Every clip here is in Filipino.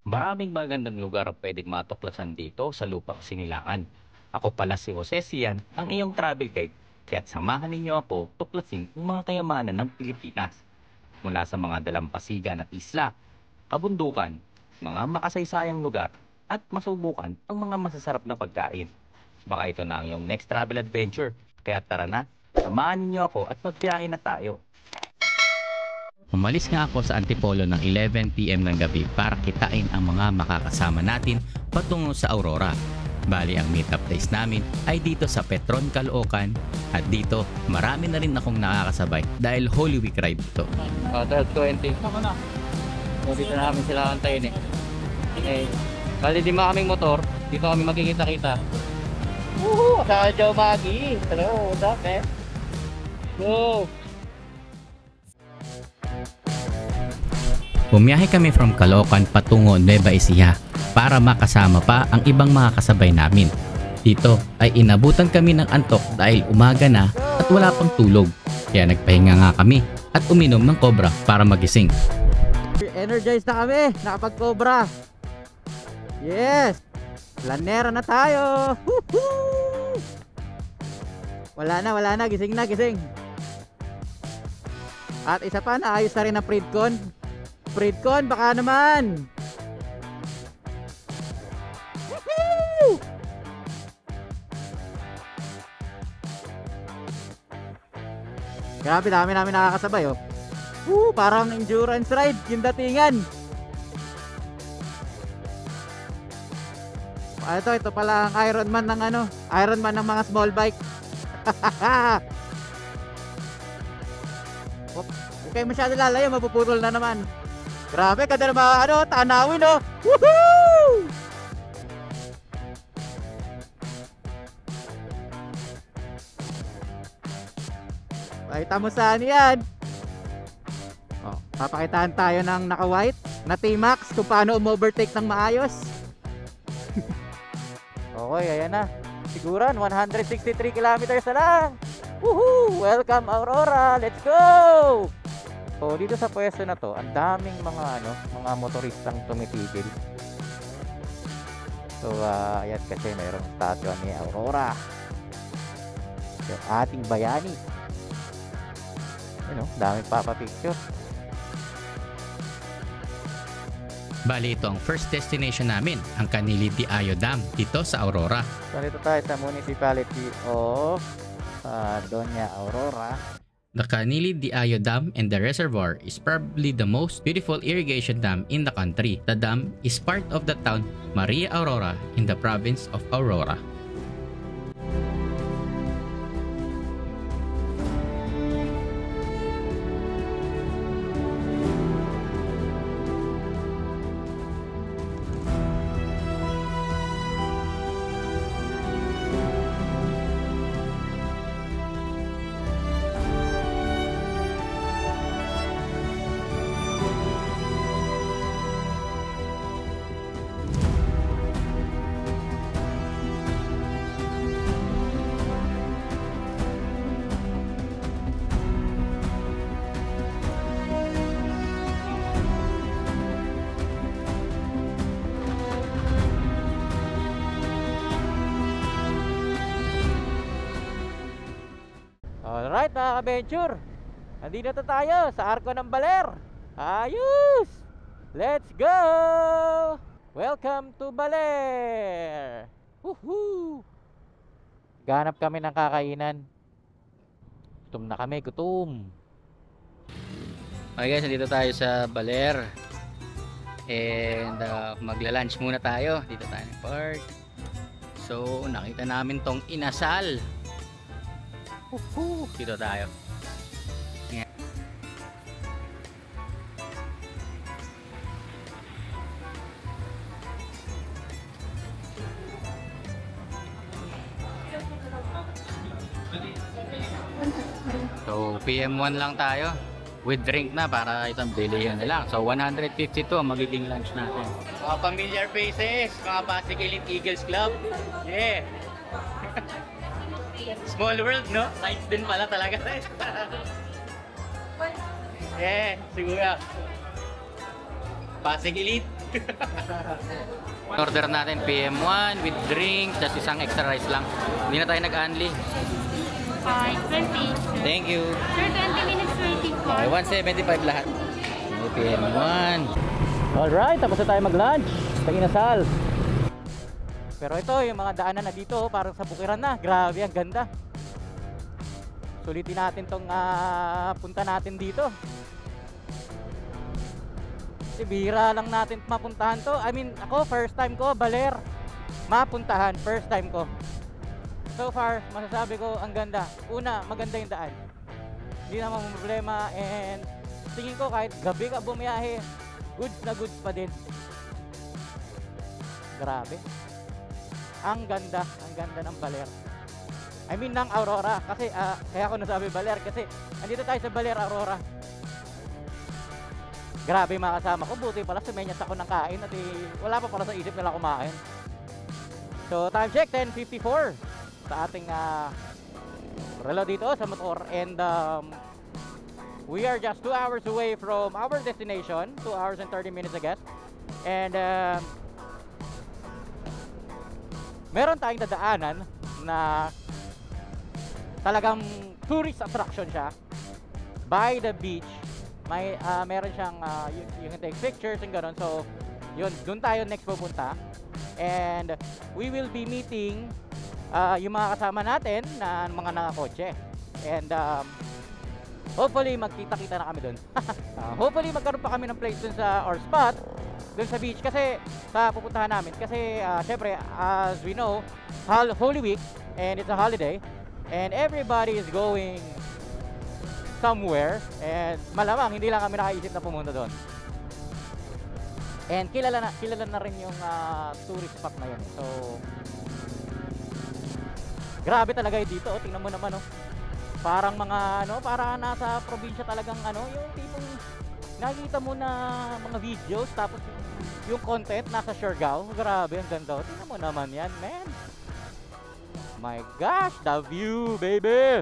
Maraming magandang lugar ang pwedeng matuklasan dito sa Lupang Sinilangan. Ako pala si Jose Sian, ang iyong travel guide. Kaya't samahan ninyo ako tuklasin ang mga kayamanan ng Pilipinas. Mula sa mga dalampasigan at isla, kabundukan, mga makasaysayang lugar, at masubukan ang mga masasarap na pagkain. Baka ito na ang iyong next travel adventure. Kaya tara na, samahan ninyo ako at magbiyahe na tayo. Umalis nga ako sa Antipolo ng 11 PM ng gabi para kitain ang mga makakasama natin patungo sa Aurora. Bali ang meetup place namin ay dito sa Petron, Caloocan at dito marami na rin akong nakakasabay dahil Holy Week ride ito. 12:20. Ako na. So dito na kami sila kantayin eh. Bali di makaming motor, dito kami magkikita-kita. Woohoo! Sa Joe Maggie. Hello, what's up eh? Go! Bumiyahe kami from Caloocan patungo Nueva Ecija para makasama pa ang ibang mga kasabay namin. Dito ay inabutan kami ng antok dahil umaga na at wala pang tulog. Kaya nagpahinga nga kami at uminom ng Cobra para magising. Energized na kami, nakapag-Cobra. Yes! Planera na tayo! Woohoo! Wala na, gising na, gising. At isa pa, naayos na rin ang Predcon. Predcon, baka naman! Woohoo! Grabe, dami namin nakakasabay oh. Parang endurance ride, yung datingan. Ito pala ang Ironman ng Ironman ng mga small bike. Okay, masyado lalayo, mapuputol na naman. Grabe, kada na tanawin oh. Woohoo! Pakita mo saan yan. Papakitaan tayo ng naka-white na T-Max kung paano umovertake ng maayos. Okay, ayan na. Siguran, 163 kilometers na lang. Woohoo! Welcome Aurora! Let's go! So dito sa pwesto na to, ang daming mga motoristang tumitigil. So ayan kasi mayroong statue ni Aurora. Yung ating bayani. Daming picture. Bali ito ang first destination namin, ang Canili de Ayo Dam dito sa Aurora. So dito tayo sa municipality of Doña Aurora. The Canili de Ayo Dam and the reservoir is probably the most beautiful irrigation dam in the country. The dam is part of the town Maria Aurora in the province of Aurora. Alright mga ka-venture, nandito na tayo sa Arco ng Baler. Ayos! Let's go! Welcome to Baler! Woohoo! Ganap kami ng kakainan. Gutom na kami, gutom. Okay guys, nandito tayo sa Baler. And magla-lunch muna tayo. Dito tayo ng park. So nakita namin tong inasal. Dito tayo. Yeah. So PM1 lang tayo with drink na para itong bilihan na lang. So 152 ang magiging lunch natin. Mga familiar faces, mga Pasig Elite Eagles Club. Yeah. Small world, no? Sites din pala talaga. Yeah, siguro. Pasig Elite. Order natin PM1 with drinks, just isang extra rice lang. Hindi na tayo nag-unli. 5:20. Thank you. Sir, 20 minutes waiting for. Okay, 175 lahat. PM1. Alright, tapos na tayo mag-lunch sa Inasal. Pero ito, yung mga daanan na dito, parang sa bukiran na. Grabe, ang ganda. Sulitin natin tong punta natin dito. Kasi bihira lang natin mapuntahan to. I mean, ako, first time ko, Baler. Mapuntahan, first time ko. So far, masasabi ko, ang ganda. Una, maganda yung daan. Hindi naman problema. And tingin ko, kahit gabi ka bumiyahe, goods na goods pa din. Grabe. Ang ganda ng Baler. I mean ng Aurora kasi kaya ako nasabi Baler kasi andito tayo sa Baler, Aurora. Grabe mga kasama ko, buti pala sumenyas ako ng kain at wala pa pala sa isip nila kumain. So time check 10:54 sa ating relo dito sa motor, and we are just 2 hours away from our destination, 2 hours and 30 minutes I guess. And meron tayong dadaanan na talagang tourist attraction siya by the beach. May meron siyang you can take pictures and gano'n. So yun, dun tayo next pupunta, and we will be meeting yung mga kasama natin na mga nakakotse, and hopefully magkita-kita na kami dun. Hopefully magkaroon pa kami ng place dun sa or spot dun sa beach kasi sa pupuntahan namin, kasi syempre as we know, Holy Week and it's a holiday and everybody is going somewhere, and malamang hindi lang kami nakaisip na pumunta doon. And kilala na rin yung tourist spot na yun. So grabe talaga yun dito. Tingnan mo naman, parang mga para nasa probinsya talagang yung tipong nakikita mo na mga videos tapos yung content nasa Siargao. Grabe, ang ganda. Tingnan mo naman yan, man. My gosh, the view, baby.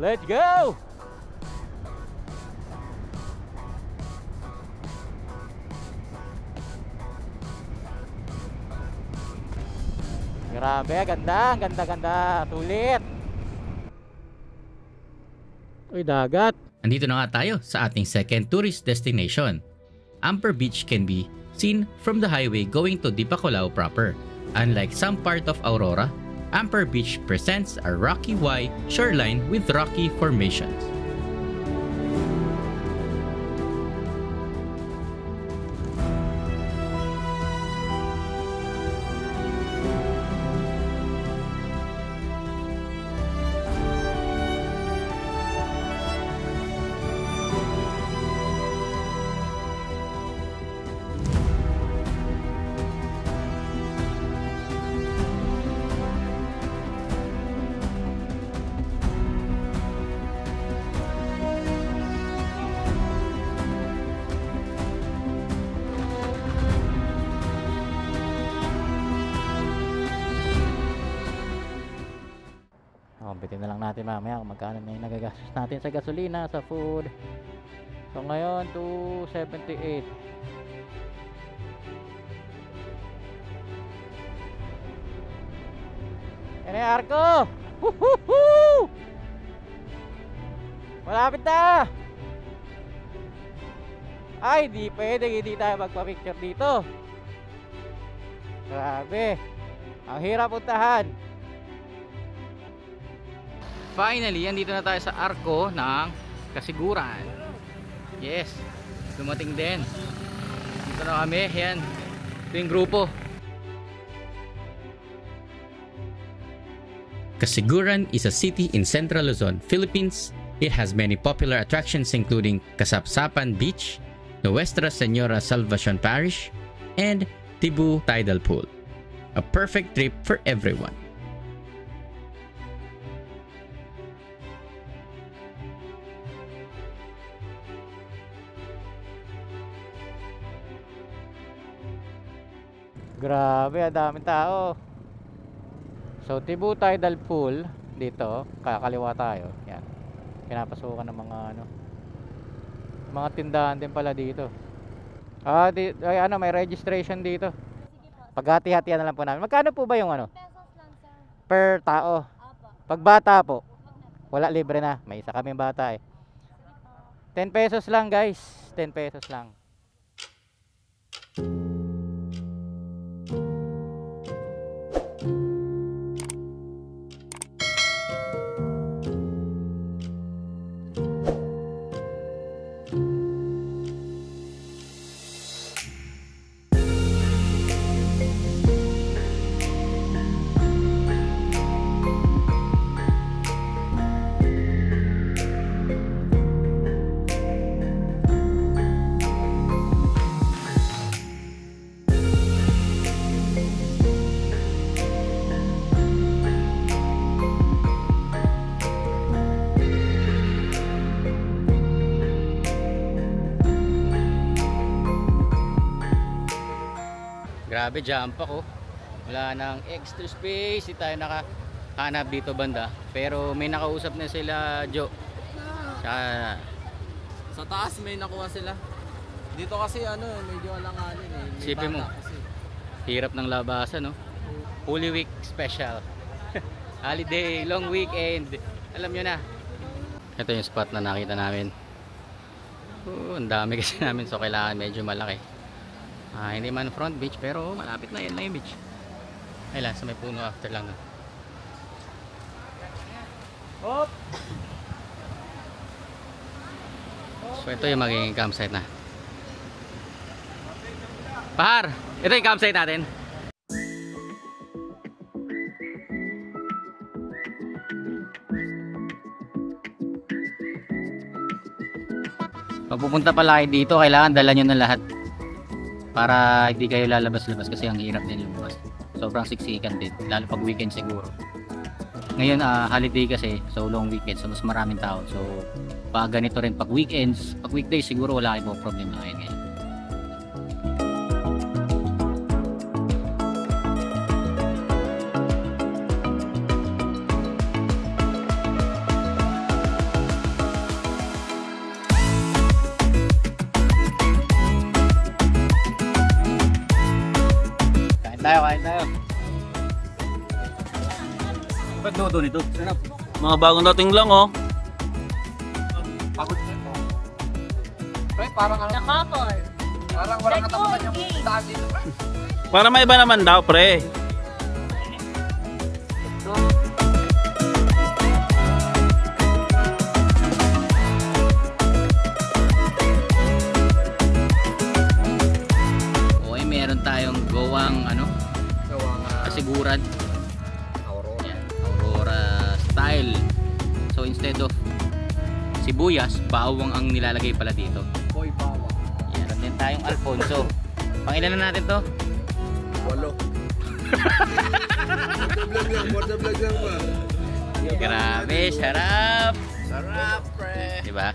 Let's go! Grabe, ganda. Tulit. Uy, dagat. Andito na nga tayo sa ating second tourist destination. Amper Beach can be seen from the highway going to Dipacolao proper. Unlike some part of Aurora, Amper Beach presents a rocky Y shoreline with rocky formations. Bitin na lang natin mamaya kung magkano na yung nagagastos natin sa gasolina, sa food. So ngayon, 278. Yan na yung arko! Woohoo! Malapit na! Ay, di pwede, hindi tayo magpa-picture dito. Grabe. Ang hirap puntahan. Finally, andito na tayo sa arko ng Kasiguran. Yes, dumating din. Dito na kami, yan. Ito yung grupo. Kasiguran is a city in Central Luzon, Philippines. It has many popular attractions including Kasapsapan Beach, Nuestra Senora Salvacion Parish, and Tibu Tidal Pool. A perfect trip for everyone. Grabe, ang daming tao. So, Tibu Tidal Pool dito, kakaliwa tayo. Yan. Pinapasukan ng mga mga tindahan din pala dito. Ay, ano, may registration dito. Paghati-hatian na lang po namin. Magkano po ba yung ano? Pesos lang, sir. Per tao. Apo. Pag bata po, wala, libre na. May isa kaming bata eh. 10 pesos lang guys. 10 pesos lang. Grabe, jump ako. Wala nang extra space. Hindi tayo nakahanap dito banda. Pero may nakausap na sila, Joe. Sa taas may nakuha sila. Dito kasi ano, medyo alanganin eh. May Isipin mo. bata kasi. Hirap ng labasan, no? Holy Week special. Holiday, long weekend. Alam nyo na. Ito yung spot na nakita namin. Ang dami kasi namin, so kailangan medyo malaki. Hindi man front beach, pero malapit na, yan na yung beach. Ay lang, sa may puno after lang. Hop! So ito yung magiging campsite na. Pahar! Ito yung campsite natin. Pag pupunta pala kayo dito, kailangan dala nyo na lahat. Para hindi kayo lalabas-labas kasi ang hirap din lumabas. Sobrang siksikan din, lalo pag weekend siguro. Ngayon holiday kasi, so long weekend, so mas maraming tao. So pag ganito rin pag weekends, pag weekdays siguro wala kayong problema ngayon. Kain tayo. Ba't luto nito? Sarap. Mga bagong dating lang oh. Pagod na ito. Pre, parang Nakapol. walang katapusan yung daan dito. Para may iba naman daw, pre. Okay, meron tayong gawang kasiguran. Aurora. Yan, Aurora style. So instead of sibuyas, bawang ang nilalagay pala dito. Boy, bawa. Yan, meron din tayong Alfonso. Pangilan na natin to? 8. Water vlog lang ba? Grabe, sarap! Sarap, pre. Diba?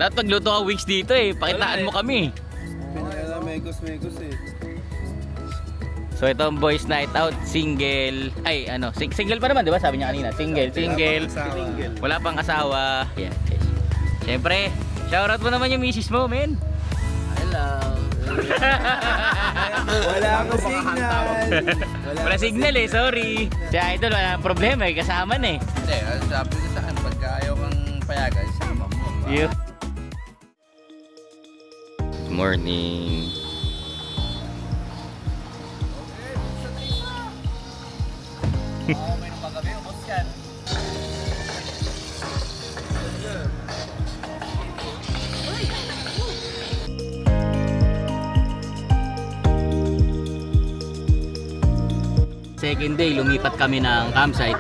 Dapat magluto ka weeks dito eh. Pakitaan mo kami. Pinakala megos eh. So ito ang boys night out, single. Ay, single pa naman, 'di ba? Sabi niya kanina, single. Wala pang asawa. Yeah. Siyempre, shoutout mo naman yung misis mo, men. Hello. Wala akong signal. Wala signal eh, sorry. Si Idol, wala problema eh, kasama na eh. Hindi, sabi ko sa akin, pagka ayaw kang payagan, sama mo. Yeah. Morning. May paggabi, ubos yan. Second day, lumipat kami ng campsite.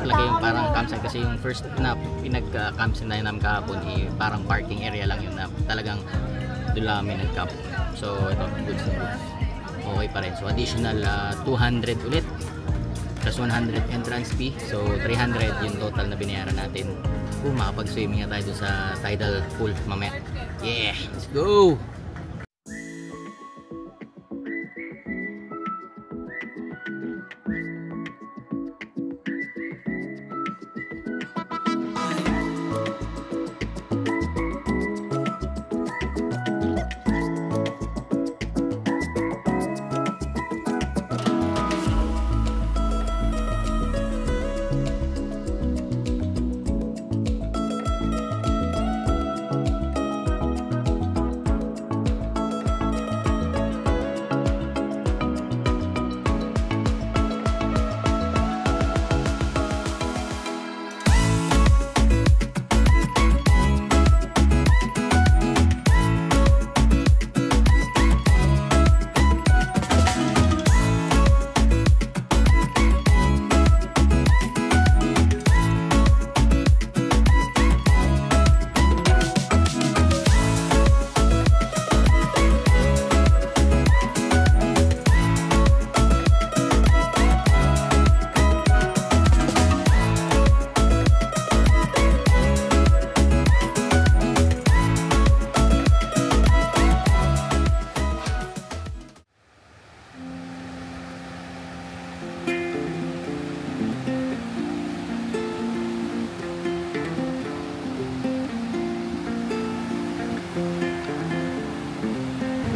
Talaga yung parang campsite kasi yung first na pinag-campsite na namin kahapon parang parking area lang yun na talagang doon lang kami nag-camp. So ito, goods na goods. Okay pa rin. So additional 200 ulit plus 100 entrance fee. So 300 yung total na binayaran natin. Makapag-swimming na tayo doon sa tidal pool mamaya. Yeah! Let's go!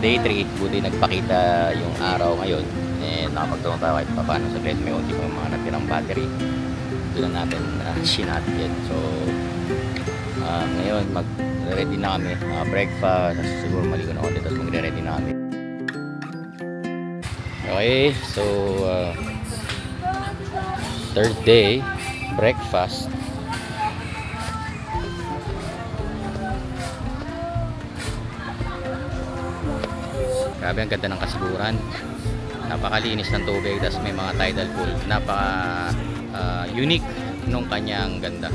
day 3, buti nagpakita yung araw ngayon. And nakapagtulong tayo kahit paano sa bed. May unti pa mga natirang battery. Doon na natin sinatid. So, ngayon mag-ready na kami. Breakfast. Siguro maligo na ulit. Tapos magre-ready na kami. Okay. So, third day. Breakfast. Grabe, ang ganda ng kasiguran. Napakalinis ng tubig, tapos may mga tidal pool. Napaka unique nung kanyang ganda.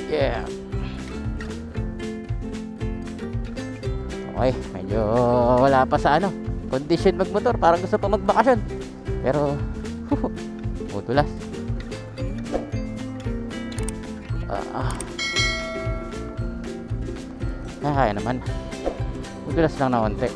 Yeah. Okay, medyo wala pa sa ano, condition magmotor, parang gusto pa magbakasyon. Pero mutulas. Kaya naman. Mutulas lang na konti.